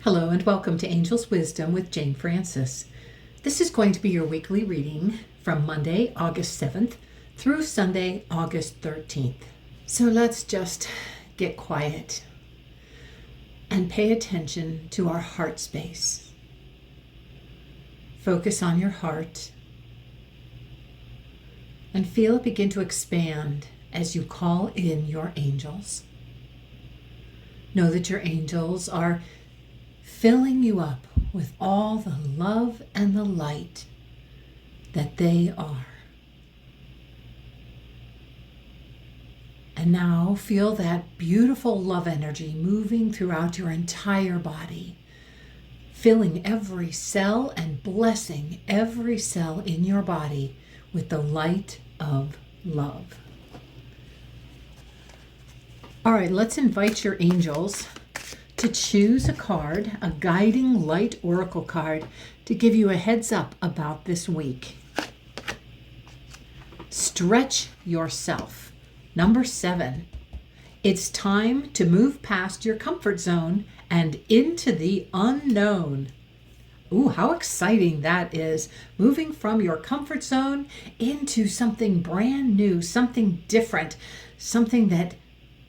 Hello and welcome to Angel's Wisdom with Jane Francis. This is going to be your weekly reading from Monday, August 7th through Sunday, August 13th. So let's just get quiet and pay attention to our heart space. Focus on your heart and feel it begin to expand as you call in your angels. Know that your angels are filling you up with all the love and the light that they are. And now feel that beautiful love energy moving throughout your entire body, filling every cell and blessing every cell in your body with the light of love. All right, let's invite your angels to choose a card, a guiding light oracle card, to give you a heads up about this week. Stretch yourself. Number 7, it's time to move past your comfort zone and into the unknown. Ooh, how exciting that is. Moving from your comfort zone into something brand new, something different, something that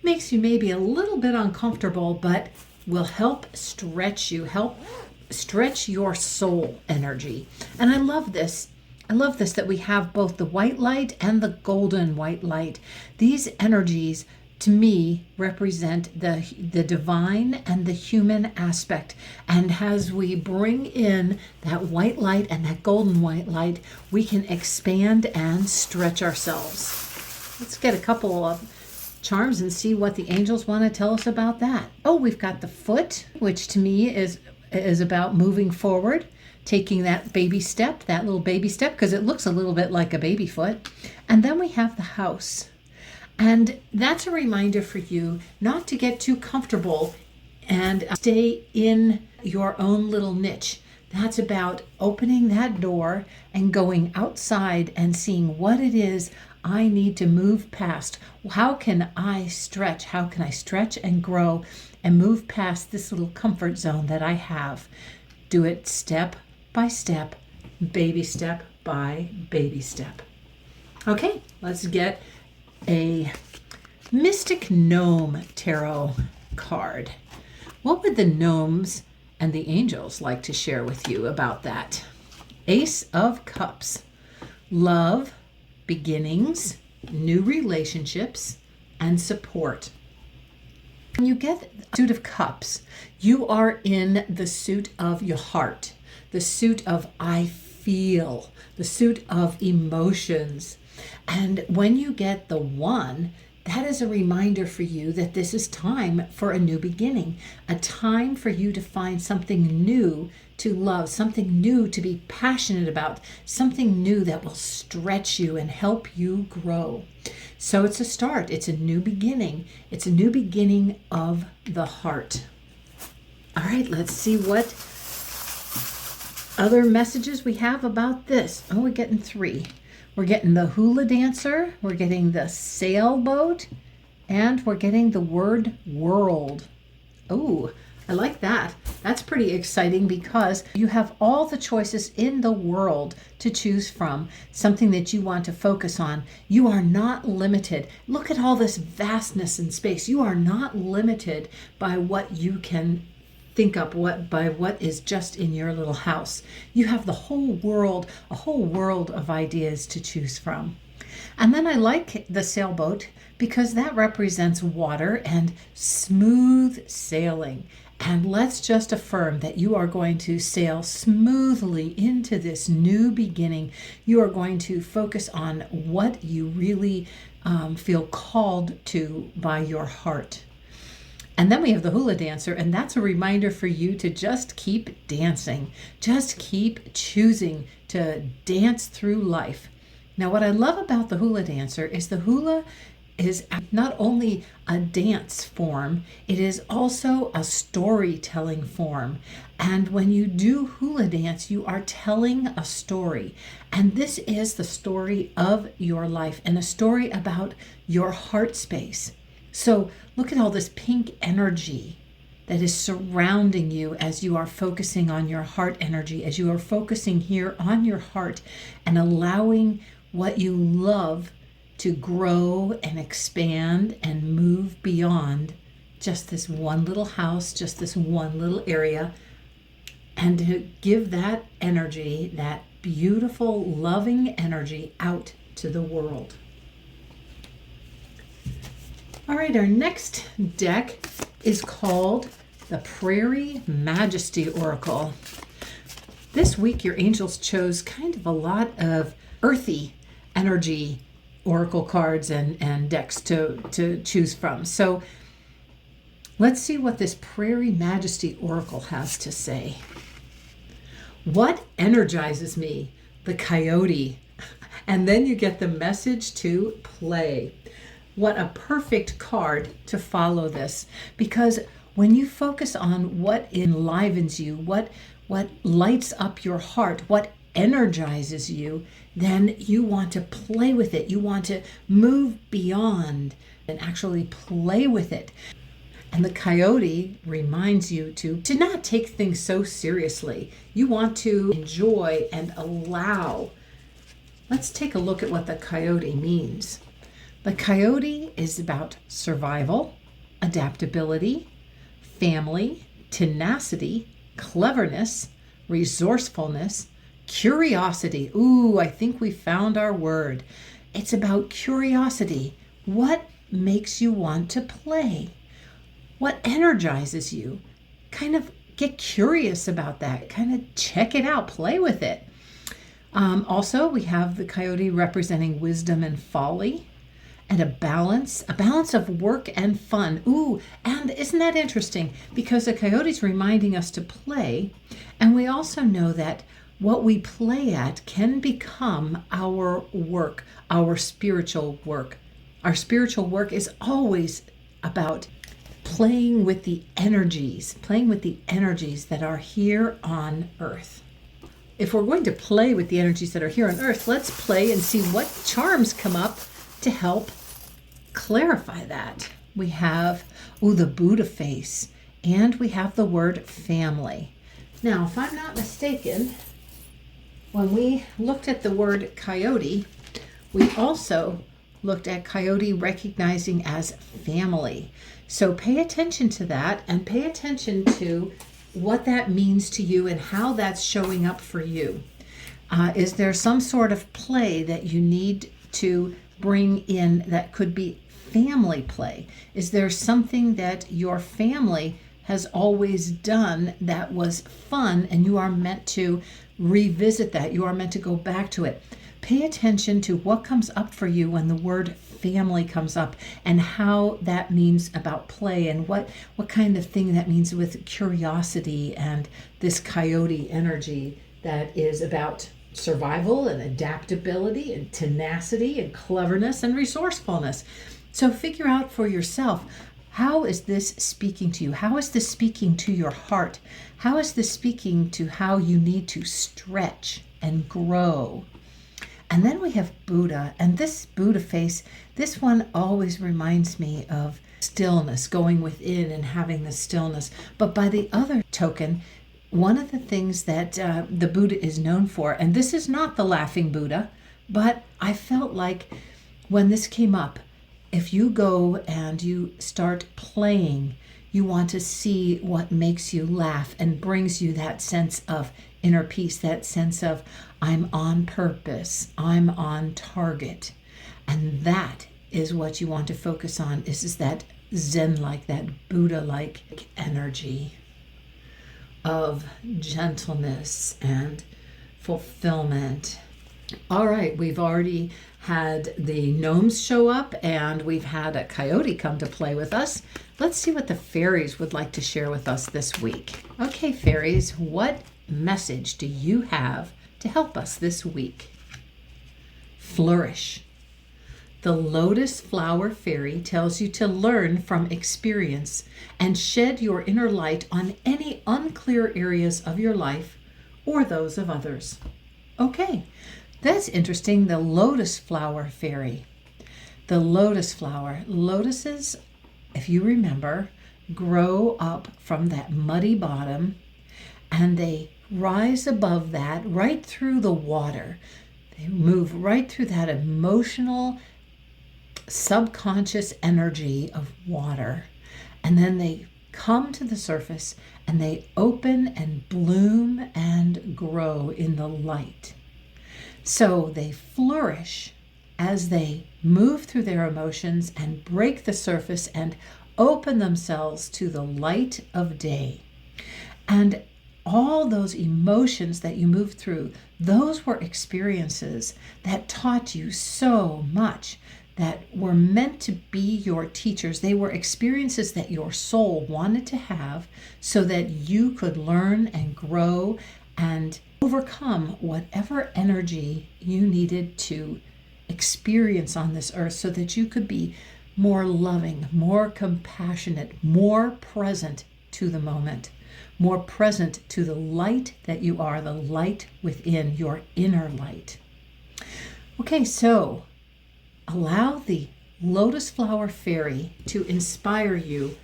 makes you maybe a little bit uncomfortable, but will help stretch you, help stretch your soul energy. And I love this. I love this that we have both the white light and the golden white light. These energies, to me, represent the divine and the human aspect. And as we bring in that white light and that golden white light, we can expand and stretch ourselves. Let's get a couple of charms and see what the angels want to tell us about that. Oh, we've got the foot, which to me is about moving forward, taking that baby step, that little baby step, because it looks a little bit like a baby foot. And then we have the house. And that's a reminder for you not to get too comfortable and stay in your own little niche. That's about opening that door and going outside and seeing what it is I need to move past. How can I stretch? How can I stretch and grow and move past this little comfort zone that I have? Do it step by step, baby step by baby step. Okay, let's get a Mystic Gnome Tarot card. What would the gnomes and the angels like to share with you about that? Ace of Cups. Love, beginnings, new relationships, and support. When you get the suit of cups, you are in the suit of your heart, the suit of I feel, the suit of emotions. And when you get the one, that is a reminder for you that this is time for a new beginning, a time for you to find something new to love, something new to be passionate about, something new that will stretch you and help you grow. So it's a start. It's a new beginning. It's a new beginning of the heart. All right, let's see what other messages we have about this. Oh, we're getting 3. We're getting the hula dancer, we're getting the sailboat, and we're getting the word world. Oh, I like that. That's pretty exciting because you have all the choices in the world to choose from, something that you want to focus on. You are not limited. Look at all this vastness in space. You are not limited by what you can think up, by what is just in your little house. You have the whole world, a whole world of ideas to choose from. And then I like the sailboat because that represents water and smooth sailing. And let's just affirm that you are going to sail smoothly into this new beginning. You are going to focus on what you really feel called to by your heart. And then we have the hula dancer, and that's a reminder for you to just keep dancing. Just keep choosing to dance through life. Now, what I love about the hula dancer is the hula is not only a dance form, it is also a storytelling form. And when you do hula dance, you are telling a story. And this is the story of your life and a story about your heart space. So look at all this pink energy that is surrounding you as you are focusing on your heart energy, as you are focusing here on your heart and allowing what you love to grow and expand and move beyond just this one little house, just this one little area, and to give that energy, that beautiful, loving energy out to the world. All right, our next deck is called the Prairie Majesty Oracle. This week, your angels chose kind of a lot of earthy energy oracle cards and decks to choose from. So let's see what this Prairie Majesty Oracle has to say. What energizes me? The coyote. And then you get the message to play. What a perfect card to follow this, because when you focus on what enlivens you, what lights up your heart, what energizes you, then you want to play with it. You want to move beyond and actually play with it. And the coyote reminds you to not take things so seriously. You want to enjoy and allow. Let's take a look at what the coyote means. The coyote is about survival, adaptability, family, tenacity, cleverness, resourcefulness, curiosity. Ooh, I think we found our word. It's about curiosity. What makes you want to play? What energizes you? Kind of get curious about that. Kind of check it out. Play with it. Also, we have the coyote representing wisdom and folly, and a balance of work and fun. Ooh, and isn't that interesting? Because the coyote's reminding us to play, and we also know that what we play at can become our work, our spiritual work. Our spiritual work is always about playing with the energies that are here on earth. If we're going to play with the energies that are here on earth, let's play and see what charms come up to help clarify that. We have, the Buddha face, and we have the word family. Now, if I'm not mistaken, when we looked at the word coyote, we also looked at coyote recognizing as family. So pay attention to that and pay attention to what that means to you and how that's showing up for you. Is there some sort of play that you need to bring in that could be family play? Is there something that your family has always done that was fun and you are meant to revisit that? You are meant to go back to it. Pay attention to what comes up for you when the word family comes up and how that means about play and what kind of thing that means with curiosity and this coyote energy that is about survival and adaptability and tenacity and cleverness and resourcefulness. So figure out for yourself, how is this speaking to you? How is this speaking to your heart? How is this speaking to how you need to stretch and grow? And then we have Buddha, and this Buddha face, this one always reminds me of stillness, going within and having the stillness. But by the other token, one of the things that the Buddha is known for, and this is not the laughing Buddha, but I felt like when this came up, if you go and you start playing, you want to see what makes you laugh and brings you that sense of inner peace, that sense of I'm on purpose, I'm on target. And that is what you want to focus on, is that Zen-like, that Buddha-like energy of gentleness and fulfillment. All right, we've already had the gnomes show up and we've had a coyote come to play with us. Let's see what the fairies would like to share with us this week. Okay, fairies, what message do you have to help us this week? Flourish. The lotus flower fairy tells you to learn from experience and shed your inner light on any unclear areas of your life or those of others. Okay, that's interesting. The lotus flower fairy. The lotus flower. Lotuses, if you remember, grow up from that muddy bottom, and they rise above that, right through the water. They move right through that emotional, subconscious energy of water. And then they come to the surface and they open and bloom and grow in the light. So they flourish as they move through their emotions and break the surface and open themselves to the light of day. And all those emotions that you moved through, those were experiences that taught you so much, that were meant to be your teachers. They were experiences that your soul wanted to have so that you could learn and grow and overcome whatever energy you needed to experience on this earth, so that you could be more loving, more compassionate, more present to the moment, more present to the light that you are, the light within, your inner light. Okay, so allow the lotus flower fairy to inspire you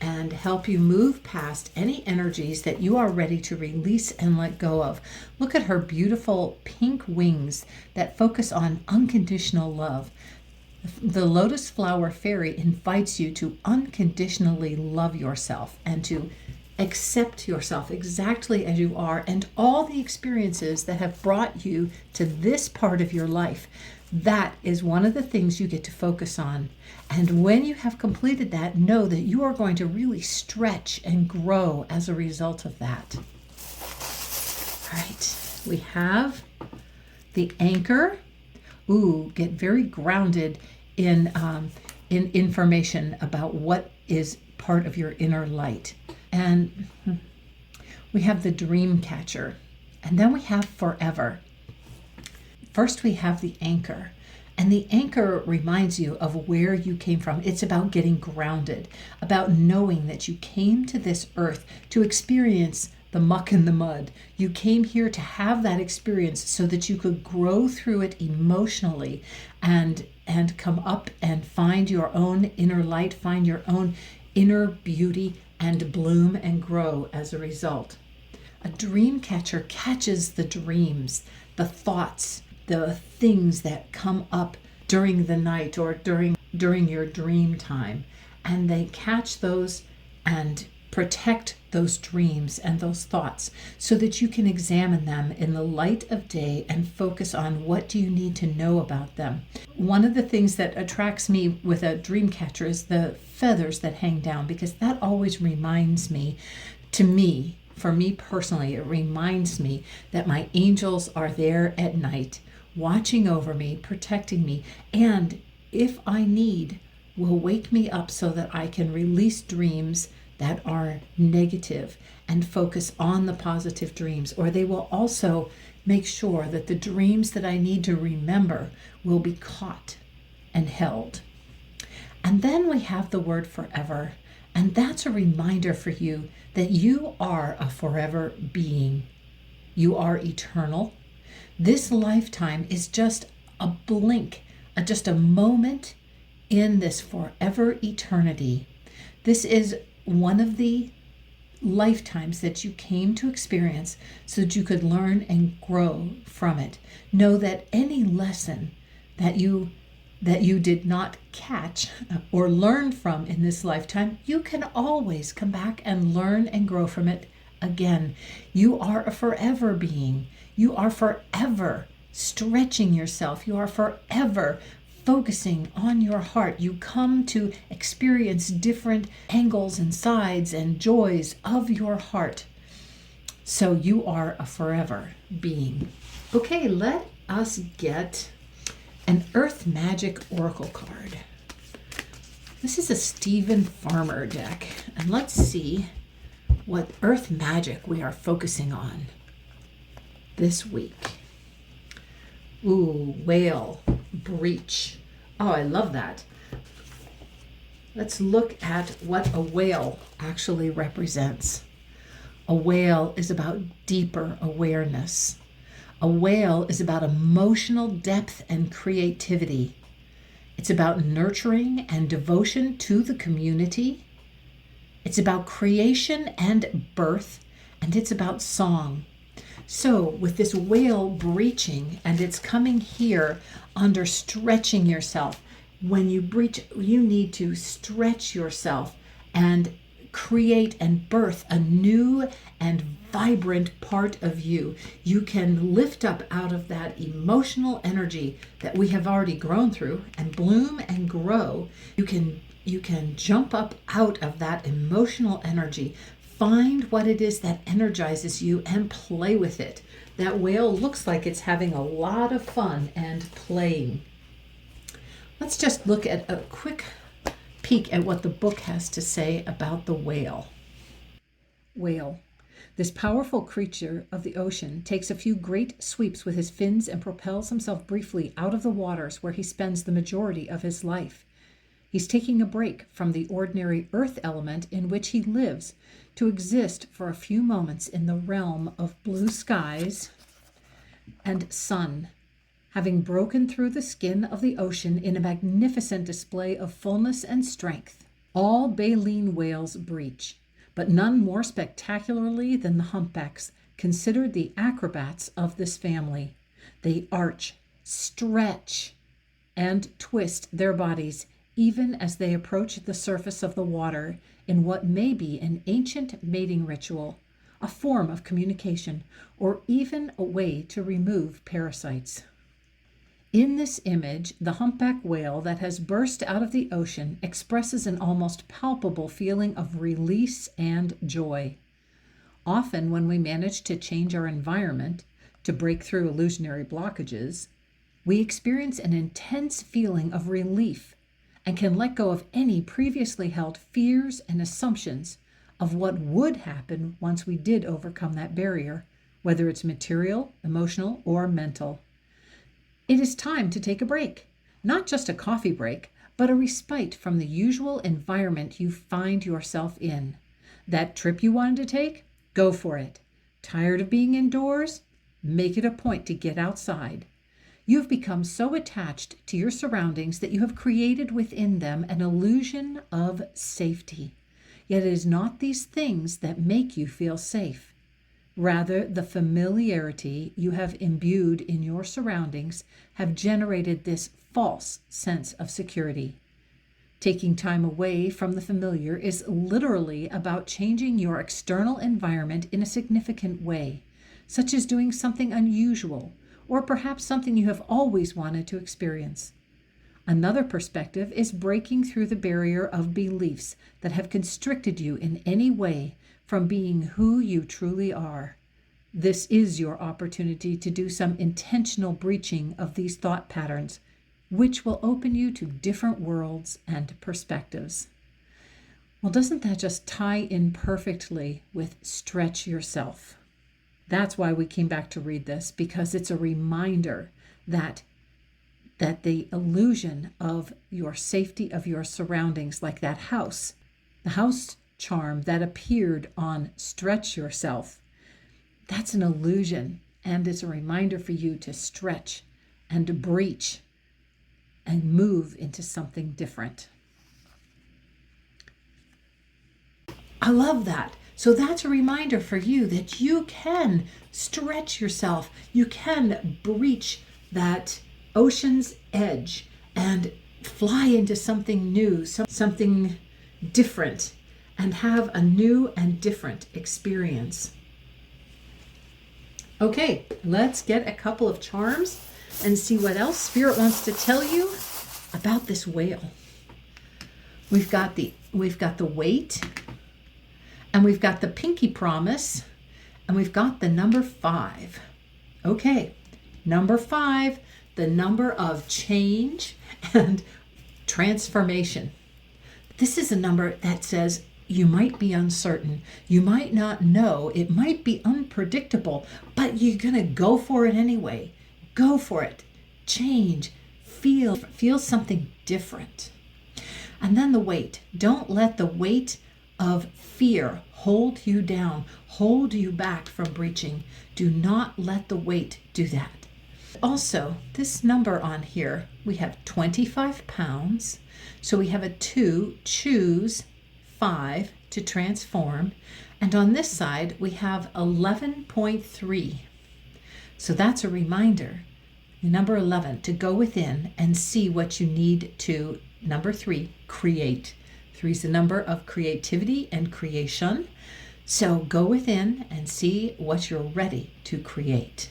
and help you move past any energies that you are ready to release and let go of. Look at her beautiful pink wings that focus on unconditional love. The lotus flower fairy invites you to unconditionally love yourself and to accept yourself exactly as you are, and all the experiences that have brought you to this part of your life. That is one of the things you get to focus on. And when you have completed that, know that you are going to really stretch and grow as a result of that. All right, we have the anchor. Ooh, get very grounded in information about what is part of your inner light. And we have the dream catcher, and then we have forever. First, we have the anchor, and the anchor reminds you of where you came from. It's about getting grounded, about knowing that you came to this earth to experience the muck and the mud. You came here to have that experience so that you could grow through it emotionally and come up and find your own inner light, find your own inner beauty, and bloom and grow as a result. A dream catcher catches the dreams, the thoughts, the things that come up during the night or during your dream time, and they catch those and protect those dreams and those thoughts so that you can examine them in the light of day and focus on what do you need to know about them. One of the things that attracts me with a dream catcher is the feathers that hang down, because that always reminds me, for me personally, it reminds me that my angels are there at night watching over me, protecting me, and if I need, will wake me up so that I can release dreams that are negative and focus on the positive dreams. Or they will also make sure that the dreams that I need to remember will be caught and held. And then we have the word forever, and that's a reminder for you that you are a forever being. You are eternal. This lifetime is just a blink, just a moment in this forever eternity. This is one of the lifetimes that you came to experience so that you could learn and grow from it. Know that any lesson that you did not catch or learn from in this lifetime, you can always come back and learn and grow from it again. You are a forever being. You are forever stretching yourself. You are forever focusing on your heart. You come to experience different angles and sides and joys of your heart. So you are a forever being. Okay, let us get an Earth Magic Oracle card. This is a Stephen Farmer deck, and let's see what Earth Magic we are focusing on this week. Ooh, whale, breach. Oh, I love that. Let's look at what a whale actually represents. A whale is about deeper awareness. A whale is about emotional depth and creativity. It's about nurturing and devotion to the community. It's about creation and birth, and it's about song. So with this whale breaching, and it's coming here under stretching yourself. When you breach, you need to stretch yourself and create and birth a new and vibrant part of you. You can lift up out of that emotional energy that we have already grown through and bloom and grow. You can jump up out of that emotional energy, find what it is that energizes you and play with it. That whale looks like it's having a lot of fun and playing. Let's just look at a quick peek at what the book has to say about the whale. Whale. This powerful creature of the ocean takes a few great sweeps with his fins and propels himself briefly out of the waters where he spends the majority of his life. He's taking a break from the ordinary earth element in which he lives to exist for a few moments in the realm of blue skies and sun, having broken through the skin of the ocean in a magnificent display of fullness and strength. All baleen whales breach, but none more spectacularly than the humpbacks, considered the acrobats of this family. They arch, stretch, and twist their bodies even as they approach the surface of the water in what may be an ancient mating ritual, a form of communication, or even a way to remove parasites. In this image, the humpback whale that has burst out of the ocean expresses an almost palpable feeling of release and joy. Often when we manage to change our environment, to break through illusionary blockages, we experience an intense feeling of relief and can let go of any previously held fears and assumptions of what would happen once we did overcome that barrier, whether it's material, emotional, or mental. It is time to take a break, not just a coffee break, but a respite from the usual environment you find yourself in. That trip you wanted to take? Go for it. Tired of being indoors? Make it a point to get outside. You've become so attached to your surroundings that you have created within them an illusion of safety. Yet it is not these things that make you feel safe. Rather, the familiarity you have imbued in your surroundings have generated this false sense of security. Taking time away from the familiar is literally about changing your external environment in a significant way, such as doing something unusual, or perhaps something you have always wanted to experience. Another perspective is breaking through the barrier of beliefs that have constricted you in any way from being who you truly are. This is your opportunity to do some intentional breaching of these thought patterns, which will open you to different worlds and perspectives. Well, doesn't that just tie in perfectly with stretch yourself? That's why we came back to read this, because it's a reminder that the illusion of your safety of your surroundings, like that house, the house charm that appeared on Stretch Yourself, that's an illusion, and it's a reminder for you to stretch and breach and move into something different. I love that. So that's a reminder for you that you can stretch yourself. You can breach that ocean's edge and fly into something new, something different, and have a new and different experience. Okay, let's get a couple of charms and see what else Spirit wants to tell you about this whale. We've got the weight, and we've got the pinky promise, and we've got the number 5. Okay, number 5, the number of change and transformation. This is a number that says you might be uncertain, you might not know, it might be unpredictable, but you're gonna go for it anyway. Go for it. Change. Feel something different. And then the weight. Don't let the weight of fear hold you down, hold you back from breaching. Do not let the weight do that. Also, this number on here, we have 25 pounds. So we have a 2, choose 5, to transform. And on this side, we have 11.3. So that's a reminder, number 11, to go within and see what you need to, number 3, create. 3 is the number of creativity and creation. So go within and see what you're ready to create.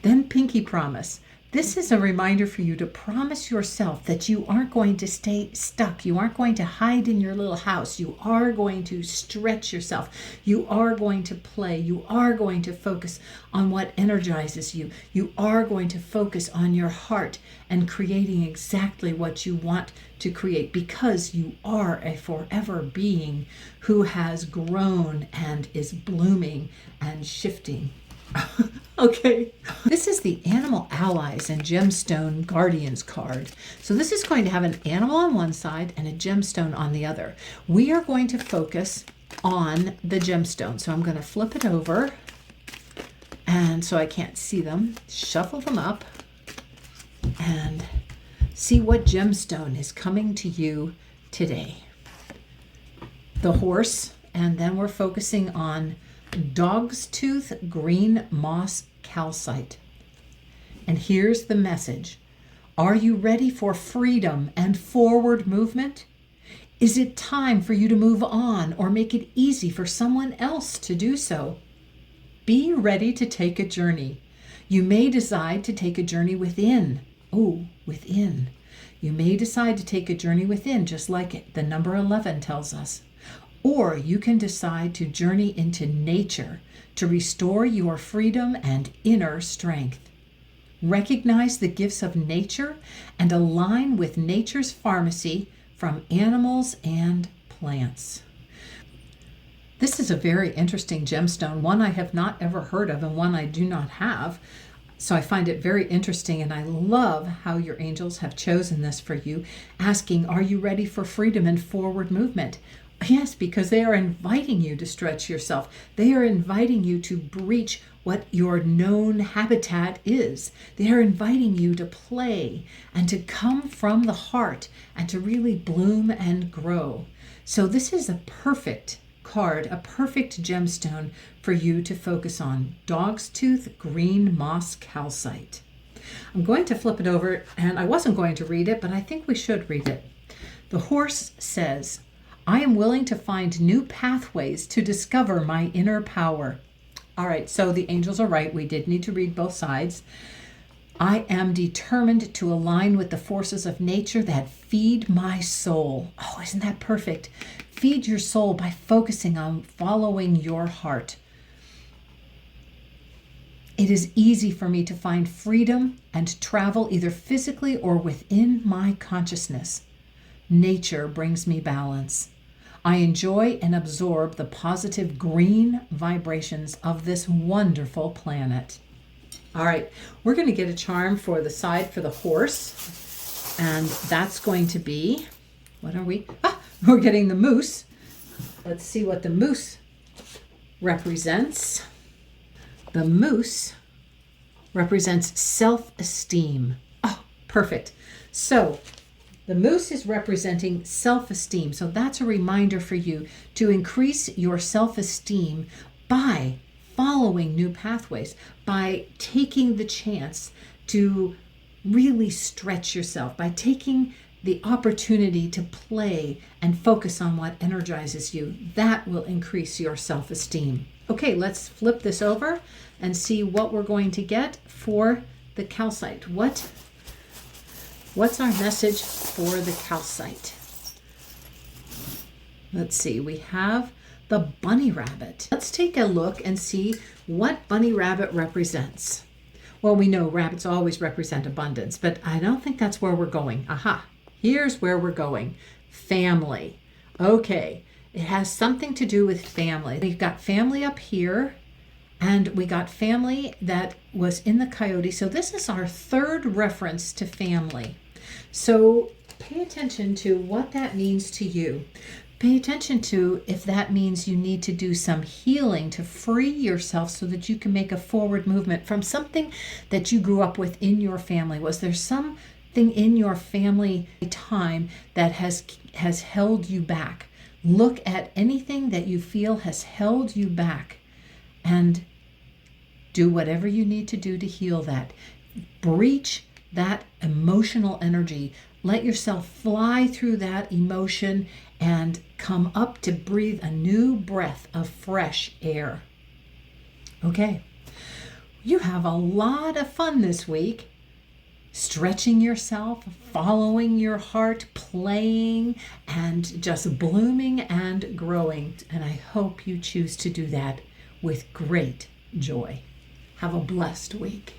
Then pinky promise. This is a reminder for you to promise yourself that you aren't going to stay stuck. You aren't going to hide in your little house. You are going to stretch yourself. You are going to play. You are going to focus on what energizes you. You are going to focus on your heart and creating exactly what you want to create, because you are a forever being who has grown and is blooming and shifting. Okay, this is the Animal Allies and Gemstone Guardians card. So this is going to have an animal on one side and a gemstone on the other. We are going to focus on the gemstone. So I'm going to flip it over, and so I can't see them. Shuffle them up and see what gemstone is coming to you today. The horse, and then we're focusing on Dog's Tooth Green Moss Calcite. And here's the message. Are you ready for freedom and forward movement? Is it time for you to move on or make it easy for someone else to do so? Be ready to take a journey. You may decide to take a journey within. Oh, within. You may decide to take a journey within, just like the number 11 tells us. Or you can decide to journey into nature to restore your freedom and inner strength. Recognize the gifts of nature and align with nature's pharmacy from animals and plants. This is a very interesting gemstone, one I have not ever heard of and one I do not have. So I find it very interesting, and I love how your angels have chosen this for you, asking, are you ready for freedom and forward movement? Yes, because they are inviting you to stretch yourself. They are inviting you to breach what your known habitat is. They are inviting you to play and to come from the heart and to really bloom and grow. So this is a perfect card, a perfect gemstone for you to focus on. Dog's Tooth Green Moss Calcite. I'm going to flip it over, and I wasn't going to read it, but I think we should read it. The horse says, I am willing to find new pathways to discover my inner power. All right, so the angels are right. We did need to read both sides. I am determined to align with the forces of nature that feed my soul. Oh, isn't that perfect? Feed your soul by focusing on following your heart. It is easy for me to find freedom and travel either physically or within my consciousness. Nature brings me balance. I enjoy and absorb the positive green vibrations of this wonderful planet. All right, we're going to get a charm for the side for the horse, and that's going to be, what are we? We're getting the moose. Let's see what the moose represents. The moose represents self-esteem. Oh, perfect. So the moose is representing self-esteem. So that's a reminder for you to increase your self-esteem by following new pathways, by taking the chance to really stretch yourself, by taking the opportunity to play and focus on what energizes you. That will increase your self-esteem. Okay, let's flip this over and see what we're going to get for the calcite. What's our message for the calcite? Let's see, we have the bunny rabbit. Let's take a look and see what bunny rabbit represents. Well, we know rabbits always represent abundance, but I don't think that's where we're going. Aha, here's where we're going. Family. Okay, it has something to do with family. We've got family up here, and we got family that was in the coyote. So this is our third reference to family. So pay attention to what that means to you. Pay attention to if that means you need to do some healing to free yourself so that you can make a forward movement from something that you grew up with in your family. Was there something in your family time that has held you back? Look at anything that you feel has held you back and do whatever you need to do to heal that. Breach that emotional energy. Let yourself fly through that emotion and come up to breathe a new breath of fresh air. Okay, you have a lot of fun this week. Stretching yourself, following your heart, playing, and just blooming and growing. And I hope you choose to do that with great joy. Have a blessed week.